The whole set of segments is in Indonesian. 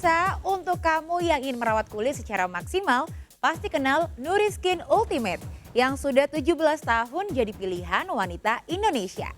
Pemirsa, untuk kamu yang ingin merawat kulit secara maksimal, pasti kenal Nuriskin Ultimate yang sudah 17 tahun jadi pilihan wanita Indonesia.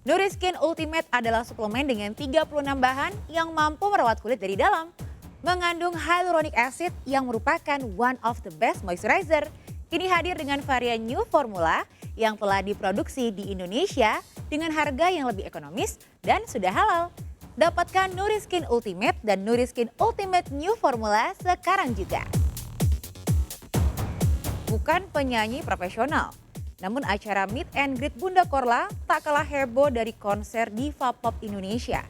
Nuriskin Ultimate adalah suplemen dengan 36 bahan yang mampu merawat kulit dari dalam. Mengandung hyaluronic acid yang merupakan one of the best moisturizer. Kini hadir dengan varian new formula yang telah diproduksi di Indonesia dengan harga yang lebih ekonomis dan sudah halal. Dapatkan Nuriskin Ultimate dan Nuriskin Ultimate New Formula sekarang juga. Bukan penyanyi profesional, namun acara Meet and Greet Bunda Korla tak kalah heboh dari konser diva pop Indonesia.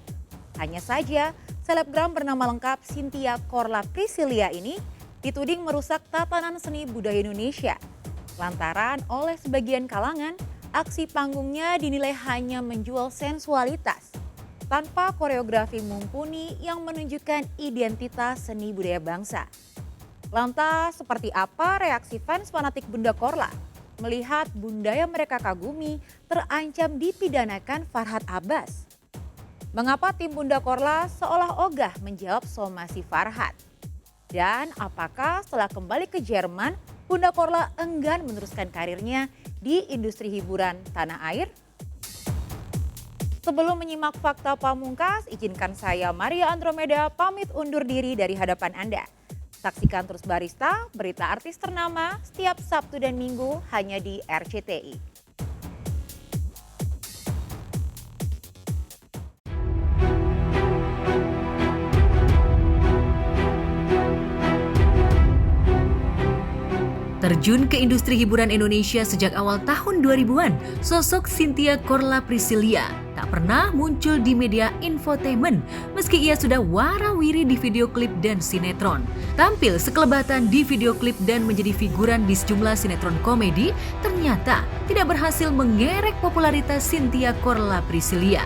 Hanya saja, selebgram bernama lengkap Cynthia Korla Priscilia ini dituding merusak tatanan seni budaya Indonesia. Lantaran oleh sebagian kalangan, aksi panggungnya dinilai hanya menjual sensualitas tanpa koreografi mumpuni yang menunjukkan identitas seni budaya bangsa. Lantas seperti apa reaksi fans fanatik Bunda Korla melihat bunda yang mereka kagumi terancam dipidanakan Farhad Abbas? Mengapa tim Bunda Korla seolah ogah menjawab somasi Farhad? Dan apakah setelah kembali ke Jerman, Bunda Korla enggan meneruskan karirnya di industri hiburan tanah air? Sebelum menyimak fakta pamungkas, izinkan saya Maria Andromeda pamit undur diri dari hadapan Anda. Saksikan terus Barista, berita artis ternama setiap Sabtu dan Minggu hanya di RCTI. Terjun ke industri hiburan Indonesia sejak awal tahun 2000-an, sosok Cynthia Korla Priscilia tak pernah muncul di media infotainment meski ia sudah warawiri di video klip dan sinetron. Tampil sekelebatan di video klip dan menjadi figuran di sejumlah sinetron komedi, ternyata tidak berhasil mengerek popularitas Cynthia Korla Priscilia.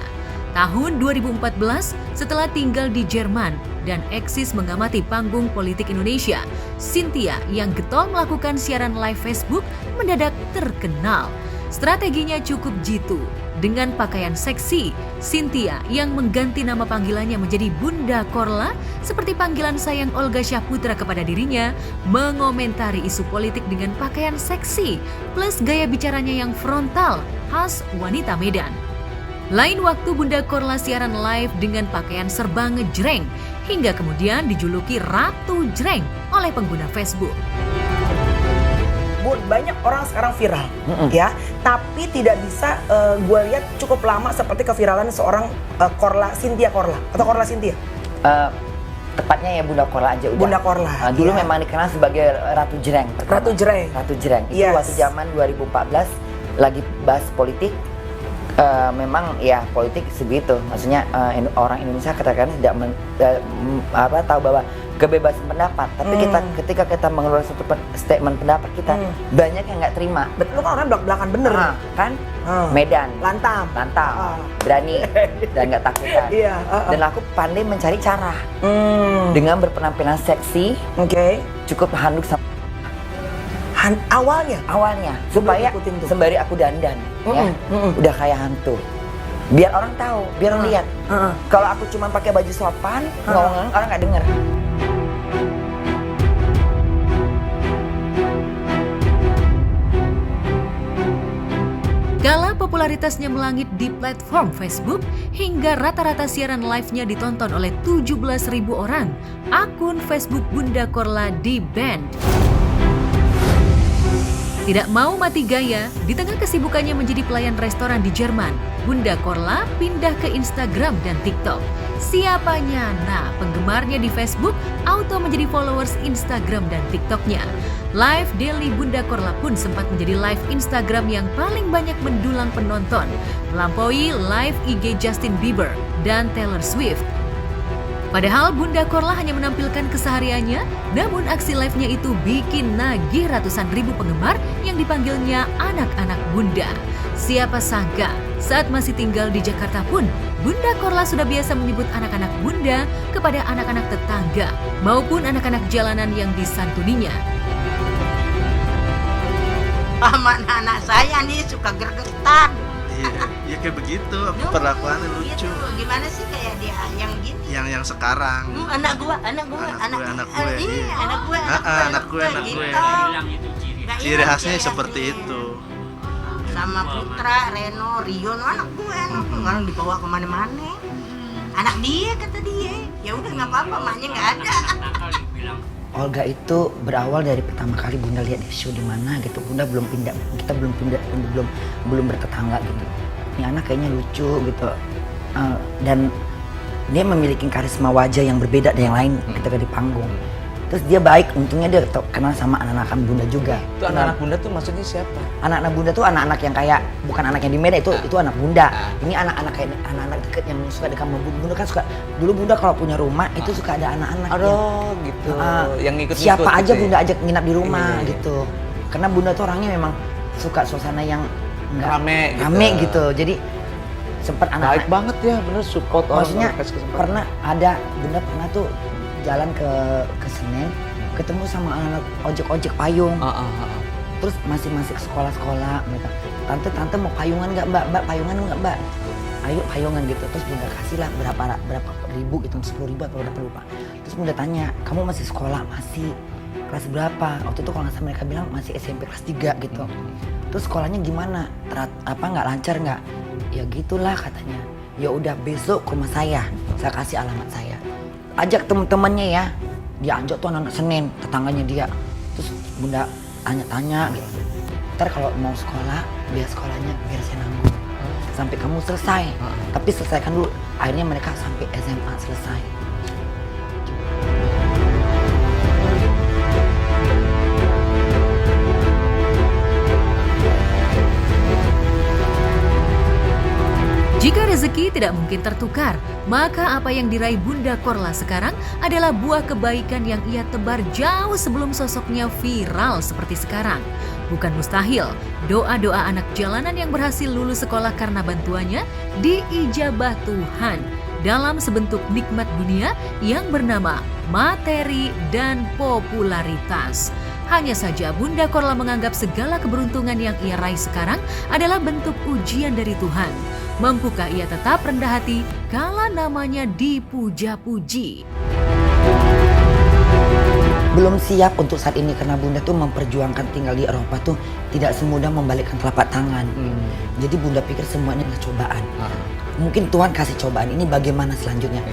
Tahun 2014, setelah tinggal di Jerman dan eksis mengamati panggung politik Indonesia, Cynthia yang getol melakukan siaran live Facebook mendadak terkenal. Strateginya cukup jitu. Dengan pakaian seksi, Cynthia yang mengganti nama panggilannya menjadi Bunda Korla seperti panggilan sayang Olga Syahputra kepada dirinya, mengomentari isu politik dengan pakaian seksi plus gaya bicaranya yang frontal khas wanita Medan. Lain waktu Bunda Korla siaran live dengan pakaian serba ngejreng hingga kemudian dijuluki Ratu Jreng oleh pengguna Facebook. Banyak orang sekarang viral, ya, tapi tidak bisa gue lihat cukup lama seperti keviralan seorang Cynthia Korla atau Korla Cynthia. Tepatnya ya Bunda Korla aja udah. Bunda Korla. Dulu memang dikenal sebagai Ratu Jreng. Ratu Jreng. Ratu Jreng. Itu Yes. waktu zaman 2014 lagi bahas politik. Memang ya politik segitu, maksudnya orang Indonesia katakan tidak tahu bahwa kebebasan pendapat, tapi ketika kita mengeluarkan satu statement pendapat kita banyak yang nggak terima. Betul kan orang belak-belakan bener Kan Medan lantang berani dan nggak takutan. Iya, Dan aku pandai mencari cara dengan berpenampilan seksi, cukup handuk awalnya supaya sembari aku dandan ya udah kayak hantu, biar orang tahu, biar orang lihat. Kalau aku cuma pakai baju sopan ngomong orang nggak denger. Kala popularitasnya melangit di platform Facebook hingga rata-rata siaran live-nya ditonton oleh 17.000 orang, akun Facebook Bunda Korla di-ban. Tidak mau mati gaya, di tengah kesibukannya menjadi pelayan restoran di Jerman, Bunda Korla pindah ke Instagram dan TikTok. Siapanya? Nah, penggemarnya di Facebook auto menjadi followers Instagram dan TikToknya. Live daily Bunda Korla pun sempat menjadi live Instagram yang paling banyak mendulang penonton, melampaui live IG Justin Bieber dan Taylor Swift. Padahal Bunda Korla hanya menampilkan kesehariannya, namun aksi live-nya itu bikin nagih ratusan ribu penggemar yang dipanggilnya anak-anak Bunda. Siapa sangka, saat masih tinggal di Jakarta pun, Bunda Korla sudah biasa menyebut anak-anak Bunda kepada anak-anak tetangga maupun anak-anak jalanan yang disantuninya. Anak-anak saya nih suka gergetan. Iya kayak begitu, perlakuannya lucu. Gitu. Gimana sih kayak dia yang gini? Yang sekarang. Anak gue. Anak gue, Iya, anak gue. anak gue. Gitu. Nggak Ciri hilang khasnya ciri seperti khasnya. itu. Sama Putra, Reno, Rio, anak gue. Orang dibawa kemana-mana. Anak dia kata dia. Ya udah nggak apa-apa, maknya nggak ada. Olga itu berawal dari pertama kali Bunda lihat di show di mana gitu. Bunda belum pindah, kita belum pindah, belum bertetangga gitu. Ini anak kayaknya lucu gitu. Dan dia memiliki karisma wajah yang berbeda dari yang lain ketika di panggung. Terus dia baik, untungnya dia kenal sama anak-anak Bunda juga. Itu anak-anak Bunda tuh maksudnya siapa? Anak-anak Bunda tuh anak-anak yang kayak bukan anak yang di Medan, itu anak Bunda. Ini anak-anak kayak anak-anak deket yang suka dekat sama Bunda. Bunda kan suka, dulu Bunda kalau punya rumah itu suka ada anak-anak Gitu. Yang ngikut-ngikut siapa aja gitu ya? Bunda ajak nginap di rumah Iya. gitu. Karena Bunda tuh orangnya memang suka suasana yang nggak Rame gitu. gitu. Jadi sempat Baik anak-anak, banget ya, bener support orang. maksudnya kasih kesempatan. pernah ada Bunda pernah tuh jalan ke Senen ketemu sama anak ojek payung. Terus masih sekolah-sekolah mereka, tante mau payungan nggak mbak payungan nggak mbak, ayo payungan gitu. Terus Bunda kasih lah berapa ribu gitu, 10.000 atau berapa lupa. Terus Bunda tanya, kamu masih sekolah? Masih. Kelas berapa? Waktu itu kalau nggak salah mereka bilang masih SMP kelas 3 gitu. Terus sekolahnya gimana? Nggak lancar nggak? Ya gitulah katanya. Ya udah besok ke rumah saya kasih alamat saya. Ajak temen-temennya ya. Dia ajak tuh anak Senen, tetangganya dia. Terus Bunda tanya-tanya gitu. Ntar kalau mau sekolah, biar sekolahnya biar saya nanggung. Sampai kamu selesai. Tapi selesaikan dulu. Akhirnya mereka sampai SMA selesai. Jika rezeki tidak mungkin tertukar, maka apa yang diraih Bunda Korla sekarang adalah buah kebaikan yang ia tebar jauh sebelum sosoknya viral seperti sekarang. Bukan mustahil, doa-doa anak jalanan yang berhasil lulus sekolah karena bantuannya diijabah Tuhan dalam sebentuk nikmat dunia yang bernama materi dan popularitas. Hanya saja Bunda Korla menganggap segala keberuntungan yang ia raih sekarang adalah bentuk ujian dari Tuhan. Mampukah ia tetap rendah hati kala namanya dipuja-puji? Belum siap untuk saat ini karena Bunda tuh memperjuangkan tinggal di Eropa tuh tidak semudah membalikkan telapak tangan. Jadi Bunda pikir semuanya adalah cobaan. Mungkin Tuhan kasih cobaan ini bagaimana selanjutnya.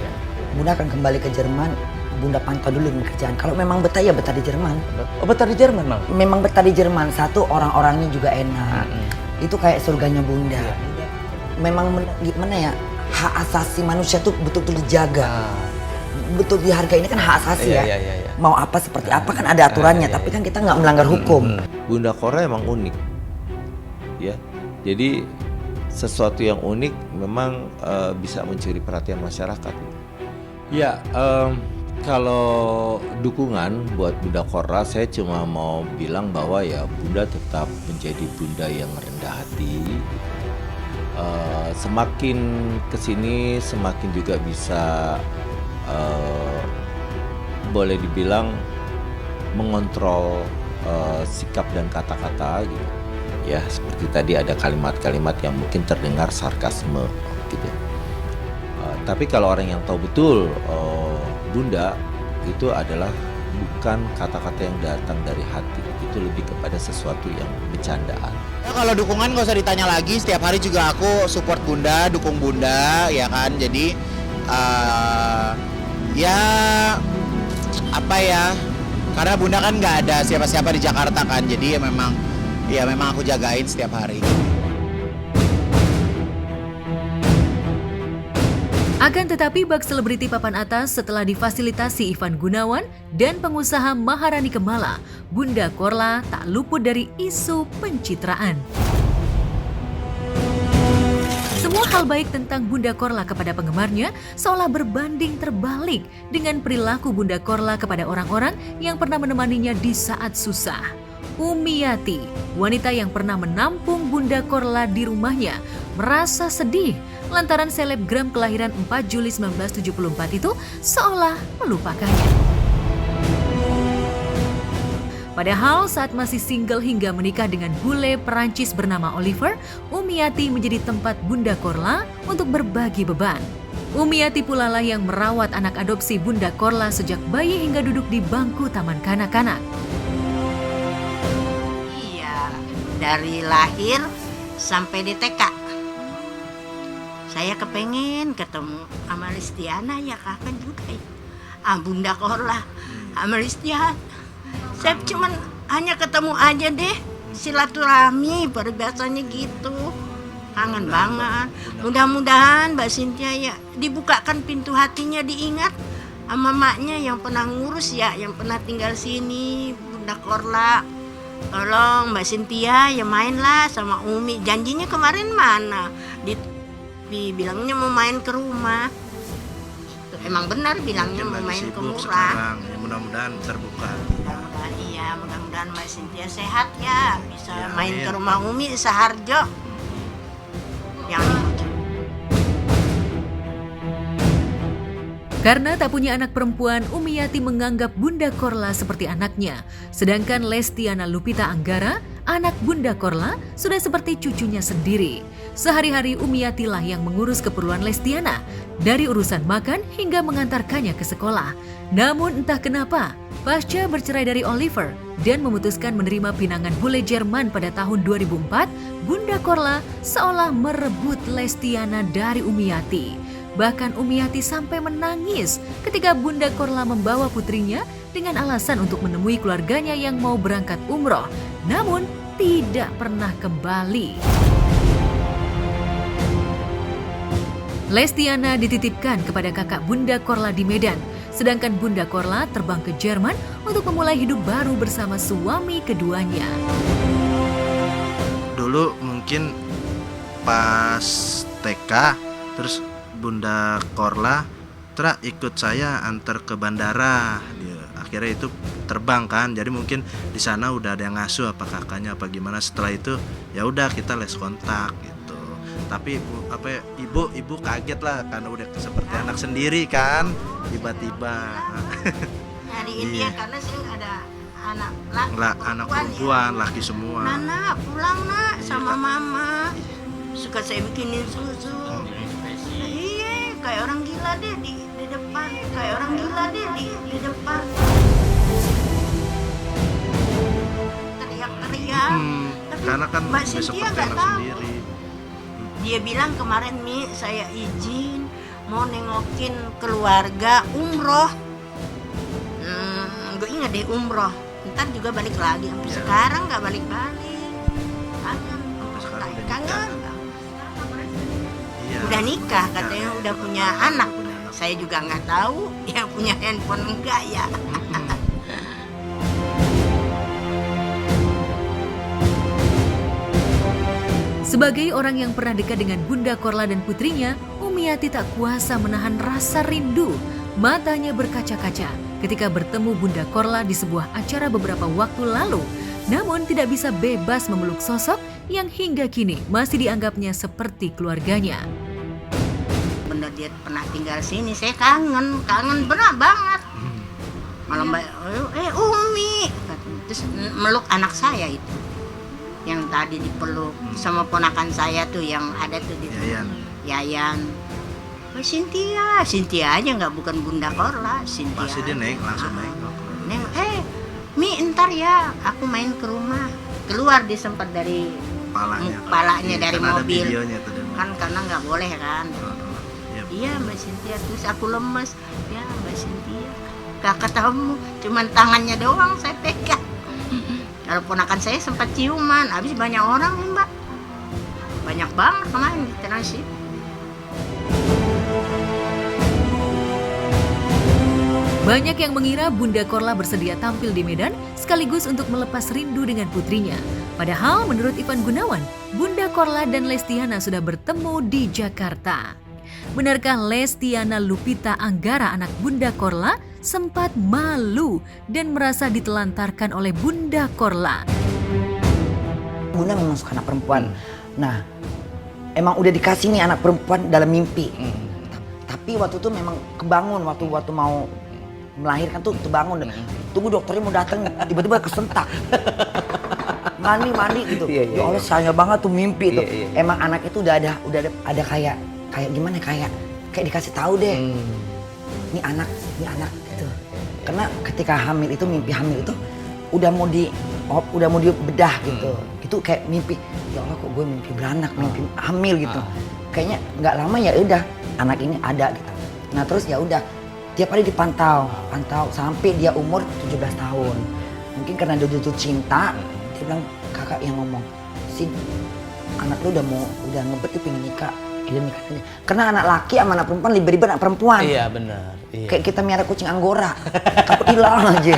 Bunda akan kembali ke Jerman. Bunda pantau dulu dengan kerjaan. Kalau memang betah ya betah di Jerman. Oh, betah di Jerman Bang? Memang betah di Jerman. Satu, orang-orangnya juga enak. Itu kayak surganya Bunda. Memang gimana ya, hak asasi manusia tuh betul-betul dijaga. Betul dihargai, ini kan hak asasi ya. Mau apa seperti apa kan ada aturannya, tapi kan kita nggak melanggar hukum. Bunda Korla emang unik, ya. Jadi sesuatu yang unik memang bisa mencuri perhatian masyarakat. Ya, kalau dukungan buat Bunda Korla, saya cuma mau bilang bahwa ya Bunda tetap menjadi Bunda yang rendah hati. Semakin kesini semakin juga bisa boleh dibilang mengontrol sikap dan kata-kata gitu. Ya seperti tadi ada kalimat-kalimat yang mungkin terdengar sarkasme gitu. Tapi kalau orang yang tahu betul Bunda itu adalah bukan kata-kata yang datang dari hati, itu lebih kepada sesuatu yang bercandaan. Ya, kalau dukungan nggak usah ditanya lagi, setiap hari juga aku support Bunda, dukung Bunda, ya kan. Jadi ya apa ya, karena Bunda kan nggak ada siapa-siapa di Jakarta kan, jadi ya memang aku jagain setiap hari. Akan tetapi bak selebriti papan atas setelah difasilitasi Ivan Gunawan dan pengusaha Maharani Kemala, Bunda Korla tak luput dari isu pencitraan. Semua hal baik tentang Bunda Korla kepada penggemarnya seolah berbanding terbalik dengan perilaku Bunda Korla kepada orang-orang yang pernah menemaninya di saat susah. Umiati, wanita yang pernah menampung Bunda Korla di rumahnya, merasa sedih lantaran selebgram kelahiran 4 Juli 1974 itu seolah melupakannya. Padahal saat masih single hingga menikah dengan bule Perancis bernama Oliver, Umiati menjadi tempat Bunda Korla untuk berbagi beban. Umiati pula lah yang merawat anak adopsi Bunda Korla sejak bayi hingga duduk di bangku taman kanak-kanak. Iya, dari lahir sampai di TK. Saya kepengen ketemu sama Listiana ya, kakak juga ya. Bunda Korla, sama Listiana. Saya cuman hanya ketemu aja deh, silaturahmi, peribahasanya gitu. Kangen banget. Mudah-mudahan Mbak Cynthia ya dibukakan pintu hatinya, diingat sama maknya yang pernah ngurus ya, yang pernah tinggal sini, Bunda Korla. Tolong Mbak Cynthia ya mainlah sama Umi. Janjinya kemarin mana? Bilangnya mau main ke rumah. Emang benar bilangnya Mungkin mau lagi main ke sibuk murah. sekarang. Ya, mudah-mudahan terbuka. Mudah-mudahan iya, mudah-mudahan Mbak Cynthia sehat ya, bisa Ya, main amin. ke rumah Umi Saharjo. Yang dibujuk. Karena tak punya anak perempuan, Umiati menganggap Bunda Korla seperti anaknya. Sedangkan Lestiana Lupita Anggara, anak Bunda Korla, sudah seperti cucunya sendiri. Sehari-hari Umiati lah yang mengurus keperluan Lestiana, dari urusan makan hingga mengantarkannya ke sekolah. Namun entah kenapa, pasca bercerai dari Oliver dan memutuskan menerima pinangan bule Jerman pada tahun 2004, Bunda Korla seolah merebut Lestiana dari Umiati. Bahkan Umiati sampai menangis ketika Bunda Korla membawa putrinya dengan alasan untuk menemui keluarganya yang mau berangkat umroh, namun tidak pernah kembali. Lestiana dititipkan kepada kakak Bunda Korla di Medan, sedangkan Bunda Korla terbang ke Jerman untuk memulai hidup baru bersama suami keduanya. Dulu mungkin pas TK, terus Bunda Korla ikut saya antar ke bandara. Akhirnya itu terbang kan, jadi mungkin di sana udah ada yang ngasuh apa kakaknya apa gimana. Setelah itu ya udah kita les kontak gitu. Tapi ibu kaget lah karena udah seperti anak sendiri kan, tiba-tiba. Dari India karena saya nggak ada anak anak perempuan, ya. laki semua. Nana pulang nak sama mama. Suka saya bikinin susu. Iya, kayak orang gila deh di depan. Kayak orang gila deh di depan. Teriak-teriak. Tapi Karena kan Mbak seperti Cynthia nggak anak tahu. sendiri. Dia bilang kemarin Mi, saya izin mau nengokin keluarga umroh. Gue ingat deh umroh. Ntar juga balik lagi. Sampai Ya. sekarang nggak balik-balik. Kangen. Sampai sekarang udah Kangen. Iya. Udah nikah katanya, Ya, udah ya, punya udah anak. punya anak. Saya juga nggak tahu yang punya handphone enggak ya. Sebagai orang yang pernah dekat dengan Bunda Korla dan putrinya, Umiati tak kuasa menahan rasa rindu. Matanya berkaca-kaca ketika bertemu Bunda Korla di sebuah acara beberapa waktu lalu. Namun tidak bisa bebas memeluk sosok yang hingga kini masih dianggapnya seperti keluarganya. Bener dia pernah tinggal sini, saya kangen bener banget. Malam Umi, terus meluk anak saya itu. Yang tadi dipeluk sama ponakan saya tuh yang ada tuh di Yayan. Oh, Cynthia aja nggak, bukan Bunda Korla, Cynthia. Pasti dia langsung nengok. Mi entar ya, aku main ke rumah. Keluar dia sempat dari kepalanya dari kan ada mobil. videonya tuh, Kan karena nggak boleh kan. Iya. Iya Mbak Cynthia, terus aku lemes. Ya Mbak Cynthia, gak ketemu, cuman tangannya doang saya pegang. Kalau ponakan saya sempat ciuman, habis banyak orang nih Mbak. Banyak banget kemarin di transit. Banyak yang mengira Bunda Korla bersedia tampil di Medan sekaligus untuk melepas rindu dengan putrinya. Padahal menurut Ivan Gunawan, Bunda Korla dan Lestiana sudah bertemu di Jakarta. Benarkah Lestiana Lupita Anggara anak Bunda Korla sempat malu dan merasa ditelantarkan oleh Bunda Korla? Bunda memang suka anak perempuan. Nah, emang udah dikasih nih anak perempuan dalam mimpi. Tapi waktu itu memang kebangun waktu mau melahirkan tuh terbangun. tunggu dokternya mau datang, tiba-tiba kesentak. Mandi gitu. Ya Allah sayang banget tuh mimpi tuh. Emang anak itu udah ada kayak gimana kayak dikasih tahu deh. Ini anak gitu. Karena ketika hamil itu mimpi hamil itu udah mau dibedah gitu. Itu kayak mimpi, ya Allah kok gue mimpi beranak, mimpi hamil gitu. Kayaknya nggak lama ya udah anak ini ada gitu. Nah terus ya udah tiap hari dipantau sampai dia umur 17 tahun. Mungkin karena dia jatuh cinta, dia bilang kakak yang ngomong, Sin, anak lu udah ngebet dia pengen nikah. Dia nikah aja. Karena anak laki sama anak perempuan lebih ribet anak perempuan. Iya benar. Iya. Kayak kita miara kucing anggora, takut hilang aja.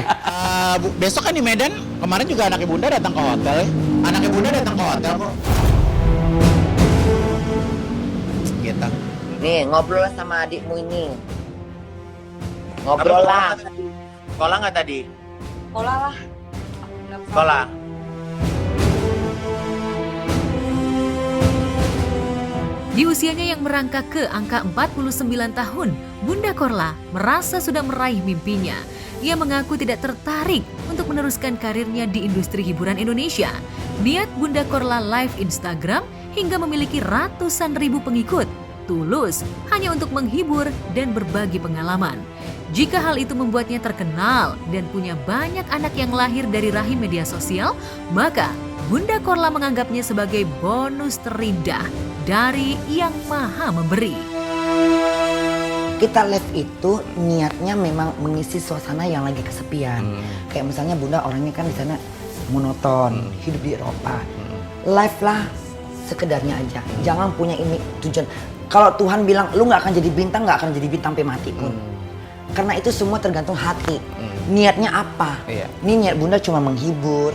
Besok kan di Medan, kemarin juga anak ibunda datang ke hotel. Anak ibunda datang ke hotel kok. Gitu. Nih ngobrol lah sama adikmu ini. Ngobrol lah. Sekolah nggak tadi? Sekolah lah. Sekolah. Di usianya yang merangkak ke angka 49 tahun, Bunda Korla merasa sudah meraih mimpinya. Ia mengaku tidak tertarik untuk meneruskan karirnya di industri hiburan Indonesia. Niat Bunda Korla live Instagram hingga memiliki ratusan ribu pengikut. Tulus hanya untuk menghibur dan berbagi pengalaman. Jika hal itu membuatnya terkenal dan punya banyak anak yang lahir dari rahim media sosial, maka Bunda Korla menganggapnya sebagai bonus terindah dari Yang Maha Memberi. Kita live itu niatnya memang mengisi suasana yang lagi kesepian. Kayak misalnya Bunda orangnya kan di sana monoton, hidup di Eropa. Live lah sekedarnya aja. Jangan punya ini tujuan. Kalau Tuhan bilang lu nggak akan jadi bintang sampai mati pun. Karena itu semua tergantung hati. Niatnya apa? Ini niat Bunda cuma menghibur,